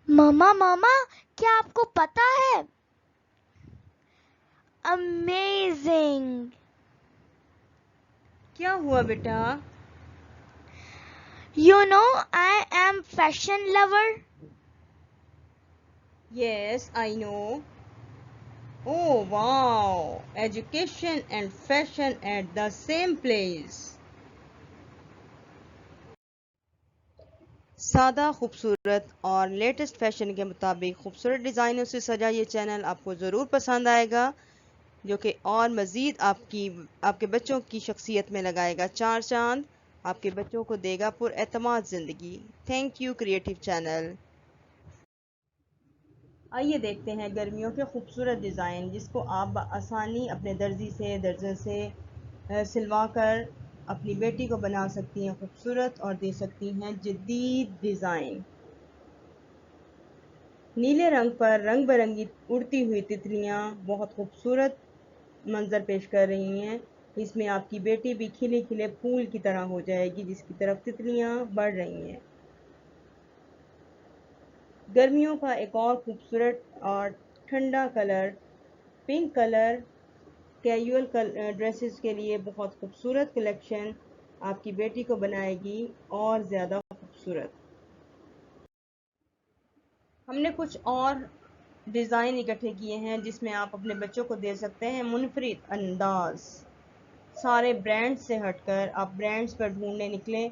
मामा मामा, क्या आपको पता है? अमेजिंग! क्या हुआ बेटा? You know, I am fashion lover. Yes, I know. Oh wow! Education and fashion at the same place. सादा, खूबसूरत और लेटेस्ट फैशन के मुताबिक खूबसूरत डिज़ाइनों से सजा ये चैनल आपको ज़रूर पसंद आएगा, जो कि और मज़ीद आपके बच्चों की शख्सियत में लगाएगा चार चांद, आपके बच्चों को देगा पुरएतमाद ज़िंदगी। Thank you creative channel. आइए देखते हैं गर्मियों के खूबसूरत डिज़ाइन, जिसको आप आसानी अपने दर्जन से सिलवा कर अपनी बेटी को बना सकती हैं खूबसूरत और दे सकती हैं जदीद डिज़ाइन। नीले रंग पर रंग बिरंगी उड़ती हुई तितलियां बहुत खूबसूरत मंजर पेश कर रही हैं। इसमें आपकी बेटी भी खिले खिले फूल की तरह हो जाएगी, जिसकी तरफ तितलियां बढ़ रही हैं। गर्मियों का एक और खूबसूरत और ठंडा colour pink colour, casual dresses के लिए बहुत खूबसूरत कलेक्शन आपकी बेटी को बनाएगी और ज़्यादा खूबसूरत। हमने कुछ और डिज़ाइन इकट्ठे किए हैं जिसमें आप अपने बच्चों को दे सकते हैं मुनफरिद अंदाज। सारे ब्रांड से हटकर आप ब्रांड्स पर ढूंढने निकलें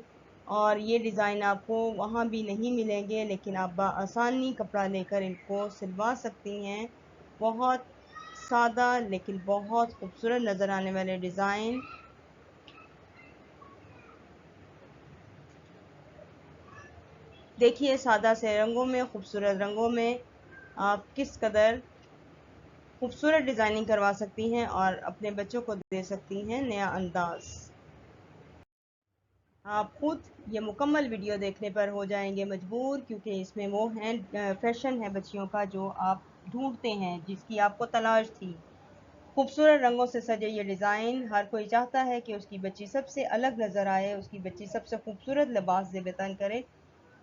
और ये डिज़ाइन आपको वहाँ भी नहीं मिलेंगे, लेकिन आप आसानी कपड़ा लेकर इनको सिलवा सकती हैं। बहुत सादा लेकिन बहुत खूबसूरत नज़र आने वाले डिज़ाइन। देखिए सादा से रंगों में, खूबसूरत रंगों में आप किस कदर खूबसूरत डिज़ाइनिंग करवा सकती हैं और अपने बच्चों को दे सकती हैं नया अंदाज। आप खुद ये मुकम्मल वीडियो देखने पर हो जाएंगे मजबूर, क्योंकि इसमें वो हैं फैशन है बच्चियों का जो आप ढूंढते हैं, जिसकी आपको तलाश थी। खूबसूरत रंगों से सजे ये डिज़ाइन, हर कोई चाहता है कि उसकी बच्ची सबसे अलग नज़र आए, उसकी बच्ची सबसे खूबसूरत लिबास ज़ेबतन करे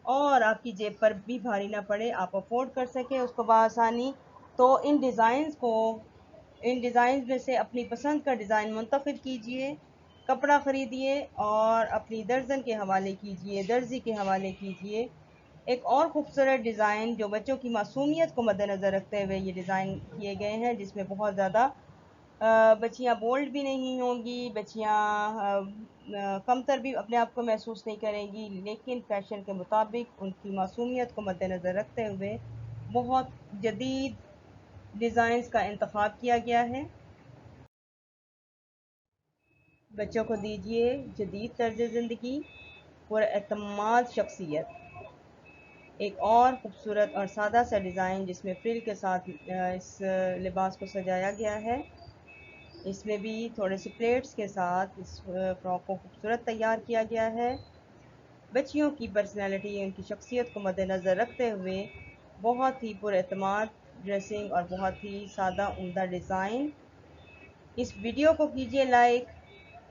और आपकी जेब पर भी भारी ना पड़े, आप अफोर्ड कर सकें उसको बआसानी। तो इन डिज़ाइन में से अपनी पसंद का डिज़ाइन मुंतखब कीजिए, कपड़ा ख़रीदिए और अपनी दर्जन के हवाले कीजिए, दर्जी के हवाले कीजिए। एक और खूबसूरत डिज़ाइन जो बच्चों की मासूमियत को मद्देनज़र रखते हुए ये डिज़ाइन किए गए हैं, जिसमें बहुत ज़्यादा बच्चियाँ बोल्ड भी नहीं होंगी, बच्चियाँ कमतर भी अपने आप को महसूस नहीं करेंगी, लेकिन फ़ैशन के मुताबिक उनकी मासूमियत को मद्देनज़र रखते हुए बहुत जदीद डिज़ाइंस का इंतखाब किया गया है। बच्चों को दीजिए जदीद तर्ज ज़िंदगी, पुरएतमाद शख्सियत। एक और ख़ूबसूरत और सादा सा डिज़ाइन जिसमें फ्रिल के साथ इस लिबास को सजाया गया है। इसमें भी थोड़े से प्लेट्स के साथ इस फ्रॉक को खूबसूरत तैयार किया गया है। बच्चियों की पर्सनैलिटी, उनकी शख्सियत को मद्देनज़र रखते हुए बहुत ही पुरएतमाद ड्रेसिंग और बहुत ही सादा उम्दा डिज़ाइन। इस वीडियो को कीजिए लाइक,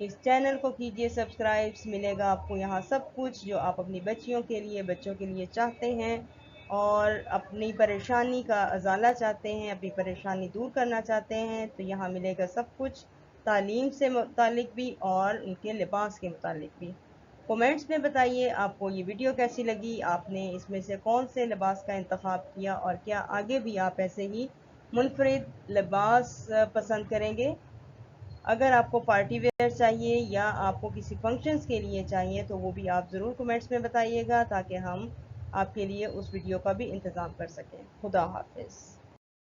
इस चैनल को कीजिए सब्सक्राइब। मिलेगा आपको यहाँ सब कुछ जो आप अपनी बच्चियों के लिए, बच्चों के लिए चाहते हैं और अपनी परेशानी का अजाला चाहते हैं, अपनी परेशानी दूर करना चाहते हैं, तो यहाँ मिलेगा सब कुछ, तालीम से मुतालिक भी और उनके लिबास के मुतालिक भी। कमेंट्स में बताइए आपको ये वीडियो कैसी लगी, आपने इसमें से कौन से लिबास का इंतखाब किया और क्या आगे भी आप ऐसे ही मुनफरिद लिबास पसंद करेंगे। अगर आपको पार्टी वेयर चाहिए या आपको किसी फंक्शंस के लिए चाहिए तो वो भी आप ज़रूर कमेंट्स में बताइएगा, ताकि हम आपके लिए उस वीडियो का भी इंतज़ाम कर सकें। खुदा हाफिज़।